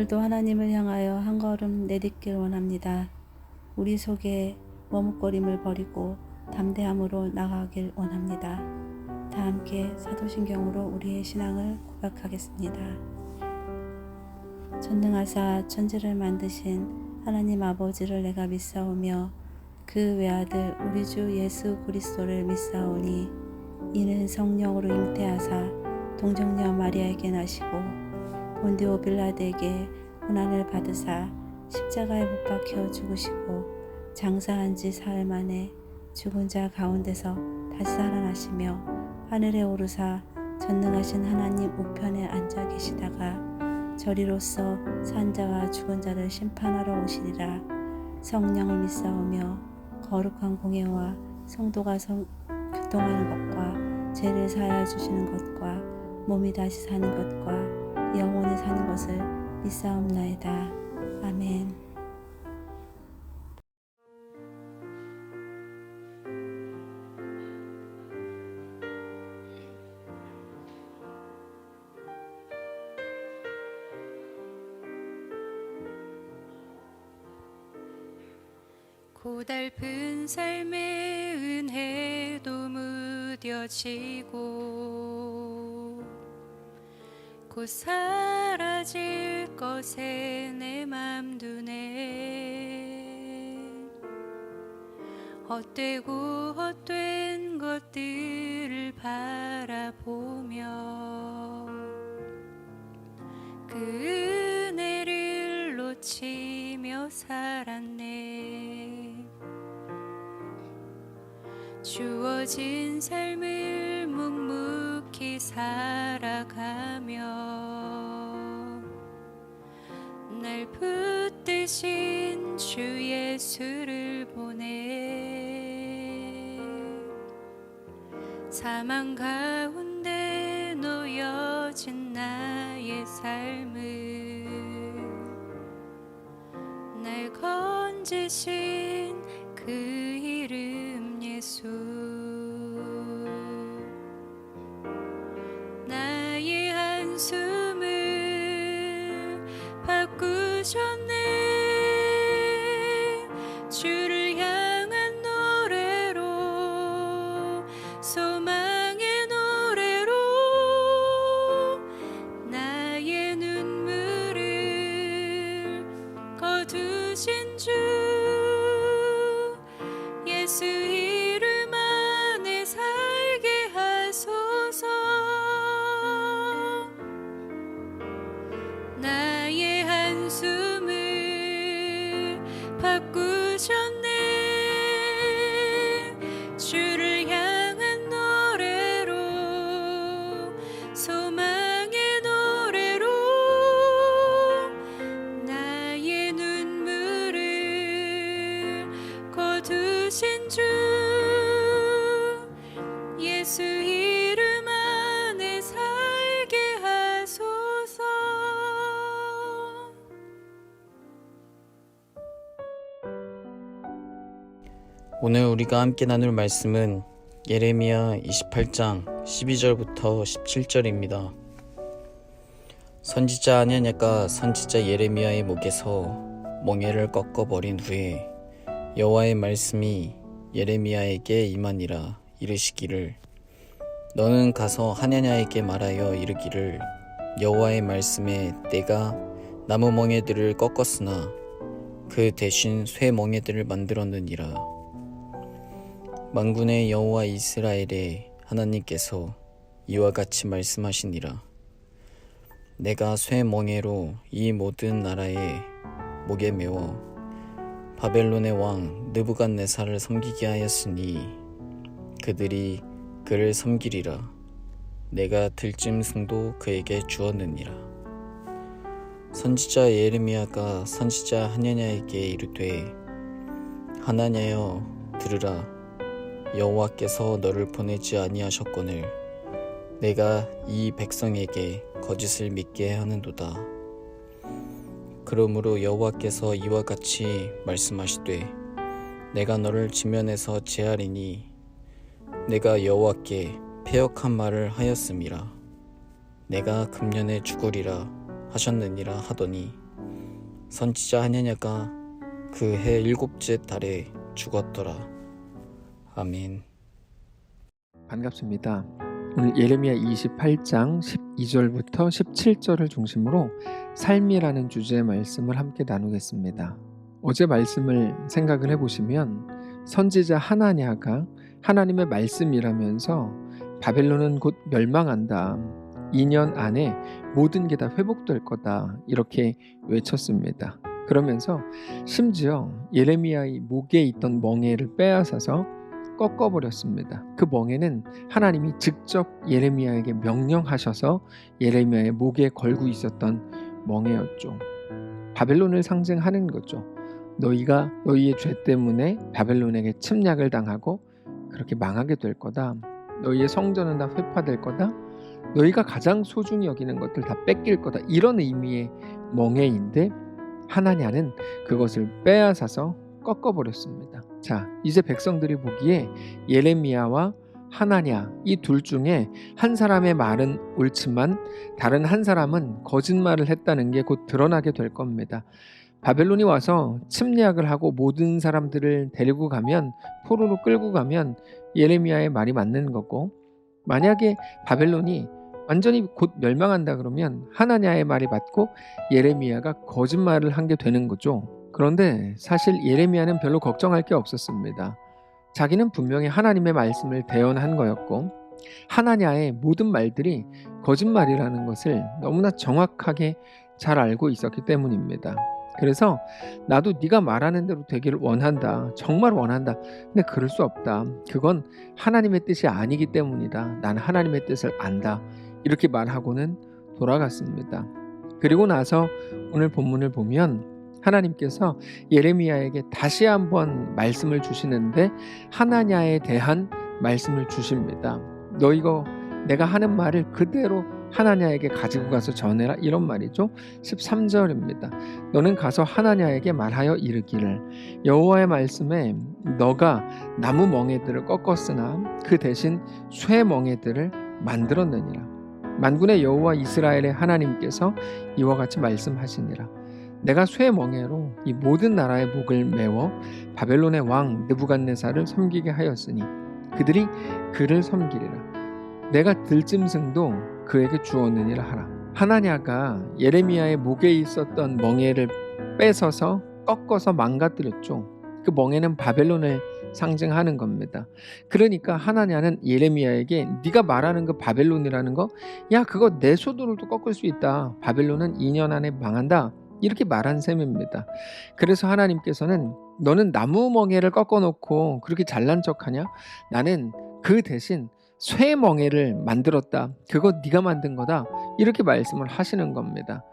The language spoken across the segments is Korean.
오늘도 하나님을 향하여 한 걸음 내딛길 원합니다. 우리 속에 머뭇거림을 버리고 담대함으로 나아가길 원합니다. 다 함께 사도신경으로 우리의 신앙을 고백하겠습니다. 전능하사 천지를 만드신 하나님 아버지를 내가 믿사오며 그 외아들 우리 주 예수 그리스도를 믿사오니 이는 성령으로 잉태하사 동정녀 마리아에게 나시고 본디오 빌라드에게 고난을 받으사 십자가에 못 박혀 죽으시고 장사한 지 사흘 만에 죽은 자 가운데서 다시 살아나시며 하늘에 오르사 전능하신 하나님 우편에 앉아 계시다가 저리로서 산 자와 죽은 자를 심판하러 오시리라. 성령을 믿사오며 거룩한 공예와 성도가 교통하는 것과 죄를 사하여 주시는 것과 몸이 다시 사는 것과 영원히 사는 것을 믿사옵나이다. 아멘. 고달픈 삶의 은혜도 무뎌지고 곧 사라질 것에 내 맘 두네. 헛되고 헛된 것들을 바라보며 그 은혜를 놓치며 살았네. 주어진 삶을 묵묵히 살아가며 날 붙드신 주 예수를 보내. 사망 가운데 놓여진 나의 삶을 날 건지신 그 이름 예수. 나의 한숨을 바꾸셨네. 주를 향한 노래로, 소망의 노래로 나의 눈물을 거두신 주 예수 이름 안에 살게 하소서. 나의 한숨을 바꾸셨네. 주를 향한 노래로, 소망의 노래로 나의 눈물을 거두신 주 예수 이름 안에 살게 하소서. 오늘 우리가 함께 나눌 말씀은 예레미야 28장 12절부터 17절입니다. 선지자 하냐냐가 선지자 예레미야의 목에서 멍에를 꺾어버린 후에 여호와의 말씀이 예레미야에게 임하니라. 이르시기를 너는 가서 하냐냐에게 말하여 이르기를 여호와의 말씀에 내가 나무 멍에들을 꺾었으나 그 대신 쇠 멍에들을 만들었느니라. 만군의 여호와 이스라엘의 하나님께서 이와 같이 말씀하시니라. 내가 쇠 멍에로 이 모든 나라의 목에 메워 바벨론의 왕 느부갓네살을 섬기게 하였으니 그들이 그를 섬기리라. 내가 들짐승도 그에게 주었느니라. 선지자 예레미야가 선지자 하냐냐에게 이르되 하나냐여 들으라. 여호와께서 너를 보내지 아니하셨거늘 내가 이 백성에게 거짓을 믿게 하는도다. 그러므로 여호와께서 이와 같이 말씀하시되 내가 너를 지면에서 제하리니 내가 여호와께 패역한 말을 하였음이라. 내가 금년에 죽으리라 하셨느니라 하더니 선지자 하냐냐가 그 해 7째 달에 죽었더라. 아멘. 반갑습니다. 오늘 예레미야 28장 12절부터 17절을 중심으로 삶이라는 주제의 말씀을 함께 나누겠습니다. 어제 말씀을 생각을 해보시면 선지자 하나냐가 하나님의 말씀이라면서 바벨론은 곧 멸망한다. 2년 안에 모든 게 다 회복될 거다. 이렇게 외쳤습니다. 그러면서 심지어 예레미야의 목에 있던 멍에를 빼앗아서 꺾어버렸습니다. 그 멍에는 하나님이 직접 예레미야에게 명령하셔서 예레미야의 목에 걸고 있었던 멍에였죠. 바벨론을 상징하는 거죠. 너희가 너희의 죄 때문에 바벨론에게 침략을 당하고 그렇게 망하게 될 거다. 너희의 성전은 다 회파될 거다. 너희가 가장 소중히 여기는 것들 다 뺏길 거다. 이런 의미의 멍에인데 하나냐는 그것을 빼앗아서 꺾어버렸습니다. 자, 이제 백성들이 보기에 예레미야와 하나냐 이 둘 중에 한 사람의 말은 옳지만 다른 한 사람은 거짓말을 했다는 게 곧 드러나게 될 겁니다. 바벨론이 와서 침략을 하고 모든 사람들을 데리고 가면 포로로 끌고 가면 예레미야의 말이 맞는 거고, 만약에 바벨론이 완전히 곧 멸망한다 그러면 하나냐의 말이 맞고 예레미야가 거짓말을 한 게 되는 거죠. 그런데 사실 예레미야는 별로 걱정할 게 없었습니다. 자기는 분명히 하나님의 말씀을 대언한 거였고 하나냐의 모든 말들이 거짓말이라는 것을 너무나 정확하게 잘 알고 있었기 때문입니다. 그래서 나도 네가 말하는 대로 되기를 원한다. 정말 원한다. 근데 그럴 수 없다. 그건 하나님의 뜻이 아니기 때문이다. 나는 하나님의 뜻을 안다. 이렇게 말하고는 돌아갔습니다. 그리고 나서 오늘 본문을 보면 하나님께서 예레미야에게 다시 한번 말씀을 주시는데 하나냐에 대한 말씀을 주십니다. 너 이거 내가 하는 말을 그대로 하나냐에게 가지고 가서 전해라, 이런 말이죠. 13절입니다. 너는 가서 하나냐에게 말하여 이르기를 여호와의 말씀에 너가 나무 멍에들을 꺾었으나 그 대신 쇠 멍에들을 만들었느니라. 만군의 여호와 이스라엘의 하나님께서 이와 같이 말씀하시니라. 내가 쇠 멍에로 이 모든 나라의 목을 메워 바벨론의 왕 느부갓네살을 섬기게 하였으니 그들이 그를 섬기리라. 내가 들짐승도 그에게 주었느니라 하라. 하나냐가 예레미야의 목에 있었던 멍에를 뺏어서 꺾어서 망가뜨렸죠. 그 멍에는 바벨론을 상징하는 겁니다. 그러니까 하나냐는 예레미야에게 네가 말하는 그 바벨론이라는 거, 야 그거 내 손으로도 꺾을 수 있다. 바벨론은 2년 안에 망한다. 이렇게 말한 셈입니다. 그래서 하나님께서는 너는 나무 멍에를 꺾어놓고 그렇게 잘난 척하냐? 나는 그 대신 쇠 멍에를 만들었다. 그거 네가 만든 거다. 이렇게 말씀을 하시는 겁니다.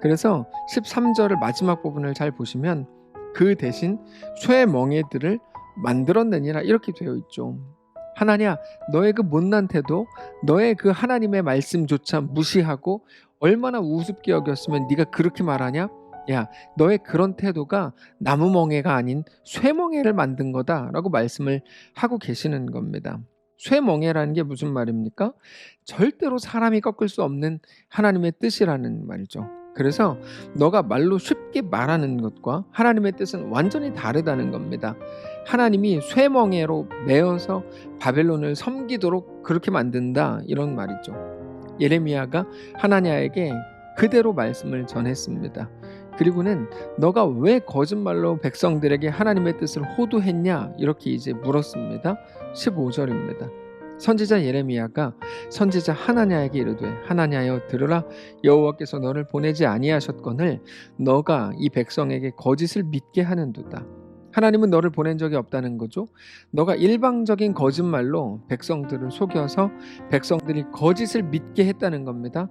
그래서 13절을 마지막 부분을 잘 보시면 그 대신 쇠 멍에들을 만들었느니라 이렇게 되어 있죠. 하나냐, 너의 그 못난 태도, 너의 그 하나님의 말씀조차 무시하고 얼마나 우습게 여겼으면 네가 그렇게 말하냐? 야, 너의 그런 태도가 나무 멍에가 아닌 쇠 멍에를 만든 거다라고 말씀을 하고 계시는 겁니다. 쇠 멍에라는 게 무슨 말입니까? 절대로 사람이 꺾을 수 없는 하나님의 뜻이라는 말이죠. 그래서 너가 말로 쉽게 말하는 것과 하나님의 뜻은 완전히 다르다는 겁니다. 하나님이 쇠멍에로 메어서 바벨론을 섬기도록 그렇게 만든다, 이런 말이죠. 예레미야가 하나냐에게 그대로 말씀을 전했습니다. 그리고는 너가 왜 거짓말로 백성들에게 하나님의 뜻을 호도했냐 이렇게 이제 물었습니다. 15절입니다. 선지자 예레미야가 선지자 하나냐에게 이르되 하나냐여 들으라. 여호와께서 너를 보내지 아니하셨거늘 너가 이 백성에게 거짓을 믿게 하는도다. 하나님은 너를 보낸 적이 없다는 거죠. 너가 일방적인 거짓말로 백성들을 속여서 백성들이 거짓을 믿게 했다는 겁니다.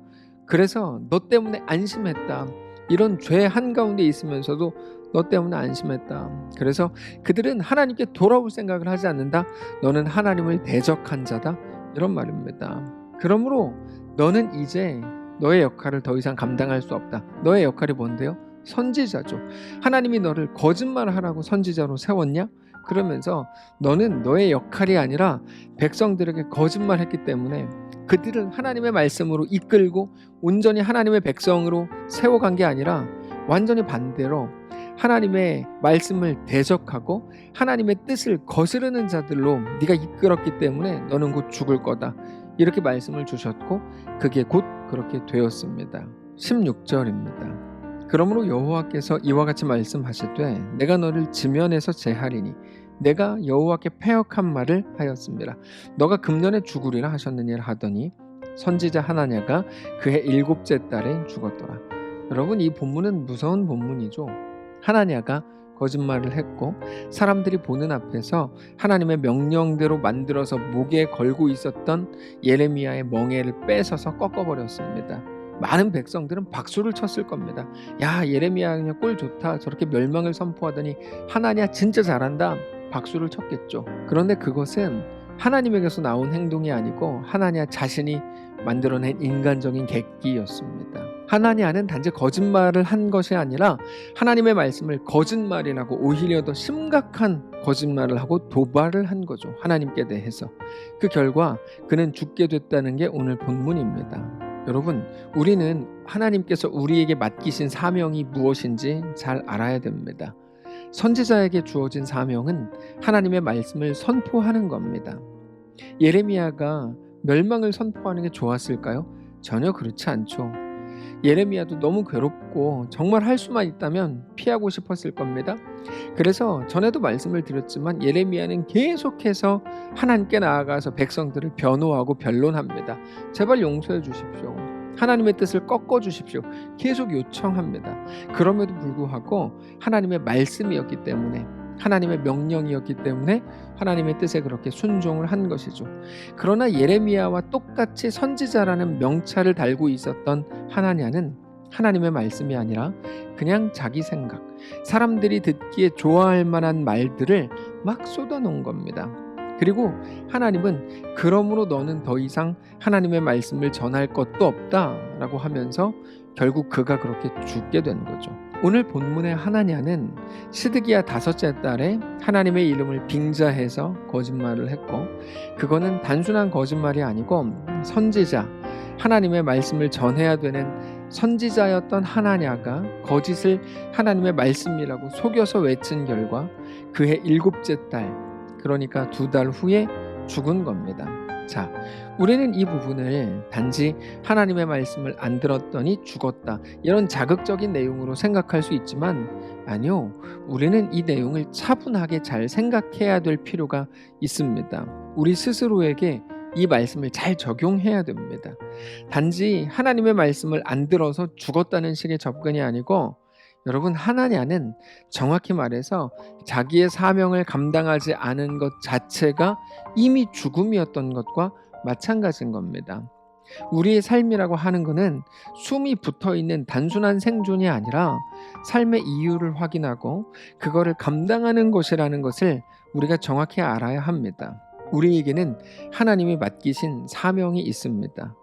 그래서 너 때문에 안심했다. 이런 죄 한가운데 있으면서도 너 때문에 안심했다. 그래서 그들은 하나님께 돌아올 생각을 하지 않는다. 너는 하나님을 대적한 자다. 이런 말입니다. 그러므로 너는 이제 너의 역할을 더 이상 감당할 수 없다. 너의 역할이 뭔데요? 선지자죠. 하나님이 너를 거짓말하라고 선지자로 세웠냐? 그러면서 너는 너의 역할이 아니라 백성들에게 거짓말했기 때문에 그들을 하나님의 말씀으로 이끌고 온전히 하나님의 백성으로 세워간 게 아니라 완전히 반대로 하나님의 말씀을 대적하고 하나님의 뜻을 거스르는 자들로 네가 이끌었기 때문에 너는 곧 죽을 거다. 이렇게 말씀을 주셨고 그게 곧 그렇게 되었습니다. 16절입니다. 그러므로 여호와께서 이와 같이 말씀하시되 내가 너를 지면에서 제하리니 내가 여호와께 패역한 말을 하였습니다. 너가 금년에 죽으리라 하셨느니라 하더니 선지자 하나냐가 그해 7째 달에 죽었더라. 여러분, 이 본문은 무서운 본문이죠. 하나냐가 거짓말을 했고 사람들이 보는 앞에서 하나님의 명령대로 만들어서 목에 걸고 있었던 예레미야의 멍에를 뺏어서 꺾어버렸습니다. 많은 백성들은 박수를 쳤을 겁니다. 야, 예레미야 그냥 꼴 좋다. 저렇게 멸망을 선포하더니 하나냐 진짜 잘한다. 박수를 쳤겠죠. 그런데 그것은 하나님에게서 나온 행동이 아니고 하나냐 자신이 만들어낸 인간적인 객기였습니다. 하나냐는 단지 거짓말을 한 것이 아니라 하나님의 말씀을 거짓말이라고 오히려 더 심각한 거짓말을 하고 도발을 한 거죠. 하나님께 대해서. 그 결과 그는 죽게 됐다는 게 오늘 본문입니다. 여러분, 우리는 하나님께서 우리에게 맡기신 사명이 무엇인지 잘 알아야 됩니다. 선지자에게 주어진 사명은 하나님의 말씀을 선포하는 겁니다. 예레미야가 멸망을 선포하는 게 좋았을까요? 전혀 그렇지 않죠. 예레미야도 너무 괴롭고 정말 할 수만 있다면 피하고 싶었을 겁니다. 그래서 전에도 말씀을 드렸지만 예레미야는 계속해서 하나님께 나아가서 백성들을 변호하고 변론합니다. 제발 용서해 주십시오. 하나님의 뜻을 꺾어 주십시오. 계속 요청합니다. 그럼에도 불구하고 하나님의 말씀이었기 때문에, 하나님의 명령이었기 때문에 하나님의 뜻에 그렇게 순종을 한 것이죠. 그러나 예레미야와 똑같이 선지자라는 명찰을 달고 있었던 하나냐는 하나님의 말씀이 아니라 그냥 자기 생각, 사람들이 듣기에 좋아할 만한 말들을 막 쏟아놓은 겁니다. 그리고 하나님은 그러므로 너는 더 이상 하나님의 말씀을 전할 것도 없다라고 하면서 결국 그가 그렇게 죽게 된 거죠. 오늘 본문의 하나냐는 시드기야 5째 달에 하나님의 이름을 빙자해서 거짓말을 했고, 그거는 단순한 거짓말이 아니고 선지자, 하나님의 말씀을 전해야 되는 선지자였던 하나냐가 거짓을 하나님의 말씀이라고 속여서 외친 결과 그해 7째 달, 그러니까 2달 후에 죽은 겁니다. 자, 우리는 이 부분을 단지 하나님의 말씀을 안 들었더니 죽었다, 이런 자극적인 내용으로 생각할 수 있지만 아니요, 우리는 이 내용을 차분하게 잘 생각해야 될 필요가 있습니다. 우리 스스로에게 이 말씀을 잘 적용해야 됩니다. 단지 하나님의 말씀을 안 들어서 죽었다는 식의 접근이 아니고, 여러분, 하나냐는 정확히 말해서 자기의 사명을 감당하지 않은 것 자체가 이미 죽음이었던 것과 마찬가지인 겁니다. 우리의 삶이라고 하는 것은 숨이 붙어있는 단순한 생존이 아니라 삶의 이유를 확인하고 그거를 감당하는 것이라는 것을 우리가 정확히 알아야 합니다. 우리에게는 하나님이 맡기신 사명이 있습니다.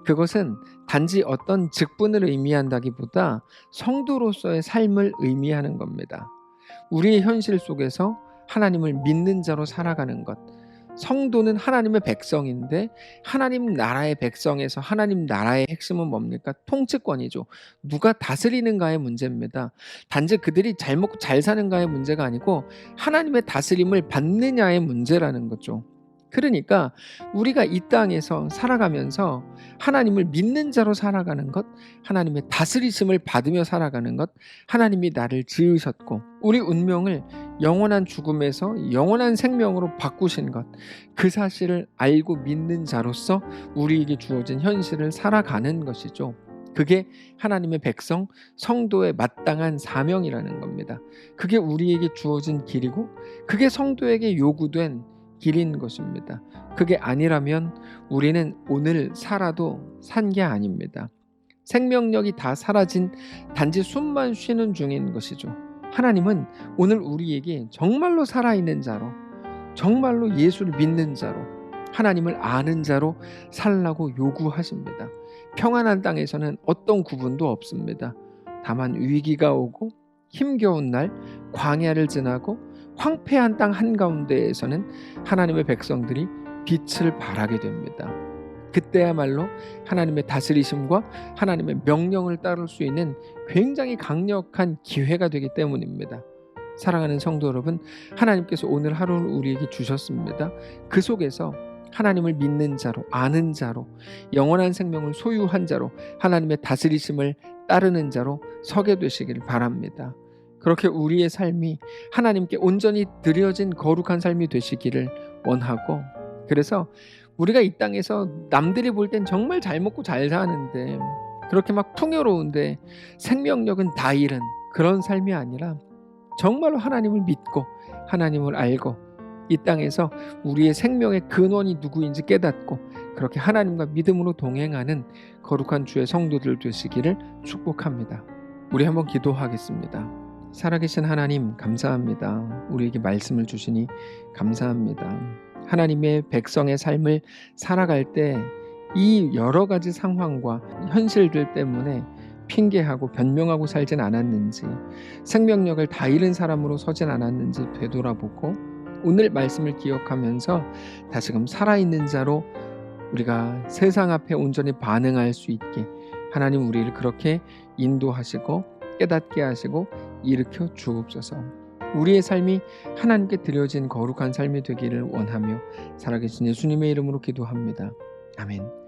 그것은 단지 어떤 직분을 의미한다기보다 성도로서의 삶을 의미하는 겁니다. 우리의 현실 속에서 하나님을 믿는 자로 살아가는 것. 성도는 하나님의 백성인데 하나님 나라의 백성에서 하나님 나라의 핵심은 뭡니까? 통치권이죠. 누가 다스리는가의 문제입니다. 단지 그들이 잘 먹고 잘 사는가의 문제가 아니고 하나님의 다스림을 받느냐의 문제라는 거죠. 그러니까 우리가 이 땅에서 살아가면서 하나님을 믿는 자로 살아가는 것, 하나님의 다스리심을 받으며 살아가는 것, 하나님이 나를 지으셨고 우리 운명을 영원한 죽음에서 영원한 생명으로 바꾸신 것, 그 사실을 알고 믿는 자로서 우리에게 주어진 현실을 살아가는 것이죠. 그게 하나님의 백성, 성도의 마땅한 사명이라는 겁니다. 그게 우리에게 주어진 길이고 그게 성도에게 요구된 길인 것입니다. 그게 아니라면 우리는 오늘 살아도 산 게 아닙니다. 생명력이 다 사라진 단지 숨만 쉬는 중인 것이죠. 하나님은 오늘 우리에게 정말로 살아있는 자로, 정말로 예수를 믿는 자로, 하나님을 아는 자로 살라고 요구하십니다. 평안한 땅에서는 어떤 구분도 없습니다. 다만 위기가 오고 힘겨운 날, 광야를 지나고 황폐한 땅 한가운데에서는 하나님의 백성들이 빛을 발하게 됩니다. 그때야말로 하나님의 다스리심과 하나님의 명령을 따를 수 있는 굉장히 강력한 기회가 되기 때문입니다. 사랑하는 성도 여러분, 하나님께서 오늘 하루를 우리에게 주셨습니다. 그 속에서 하나님을 믿는 자로, 아는 자로, 영원한 생명을 소유한 자로, 하나님의 다스리심을 따르는 자로 서게 되시길 바랍니다. 그렇게 우리의 삶이 하나님께 온전히 드려진 거룩한 삶이 되시기를 원하고, 그래서 우리가 이 땅에서 남들이 볼 땐 정말 잘 먹고 잘 사는데, 그렇게 막 풍요로운데 생명력은 다 잃은 그런 삶이 아니라 정말로 하나님을 믿고 하나님을 알고 이 땅에서 우리의 생명의 근원이 누구인지 깨닫고 그렇게 하나님과 믿음으로 동행하는 거룩한 주의 성도들 되시기를 축복합니다. 우리 한번 기도하겠습니다. 살아계신 하나님, 감사합니다. 우리에게 말씀을 주시니 감사합니다. 하나님의 백성의 삶을 살아갈 때 이 여러 가지 상황과 현실들 때문에 핑계하고 변명하고 살진 않았는지, 생명력을 다 잃은 사람으로 서진 않았는지 되돌아보고 오늘 말씀을 기억하면서 다시금 살아있는 자로 우리가 세상 앞에 온전히 반응할 수 있게 하나님 우리를 그렇게 인도하시고 깨닫게 하시고 일으켜 주옵소서. 우리의 삶이 하나님께 드려진 거룩한 삶이 되기를 원하며 살아계신 예수님의 이름으로 기도합니다. 아멘.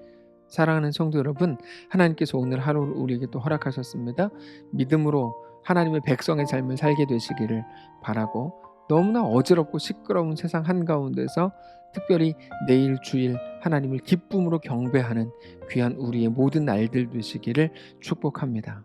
사랑하는 성도 여러분, 하나님께서 오늘 하루를 우리에게 또 허락하셨습니다. 믿음으로 하나님의 백성의 삶을 살게 되시기를 바라고, 너무나 어지럽고 시끄러운 세상 한가운데서 특별히 내일 주일 하나님을 기쁨으로 경배하는 귀한 우리의 모든 날들 되시기를 축복합니다.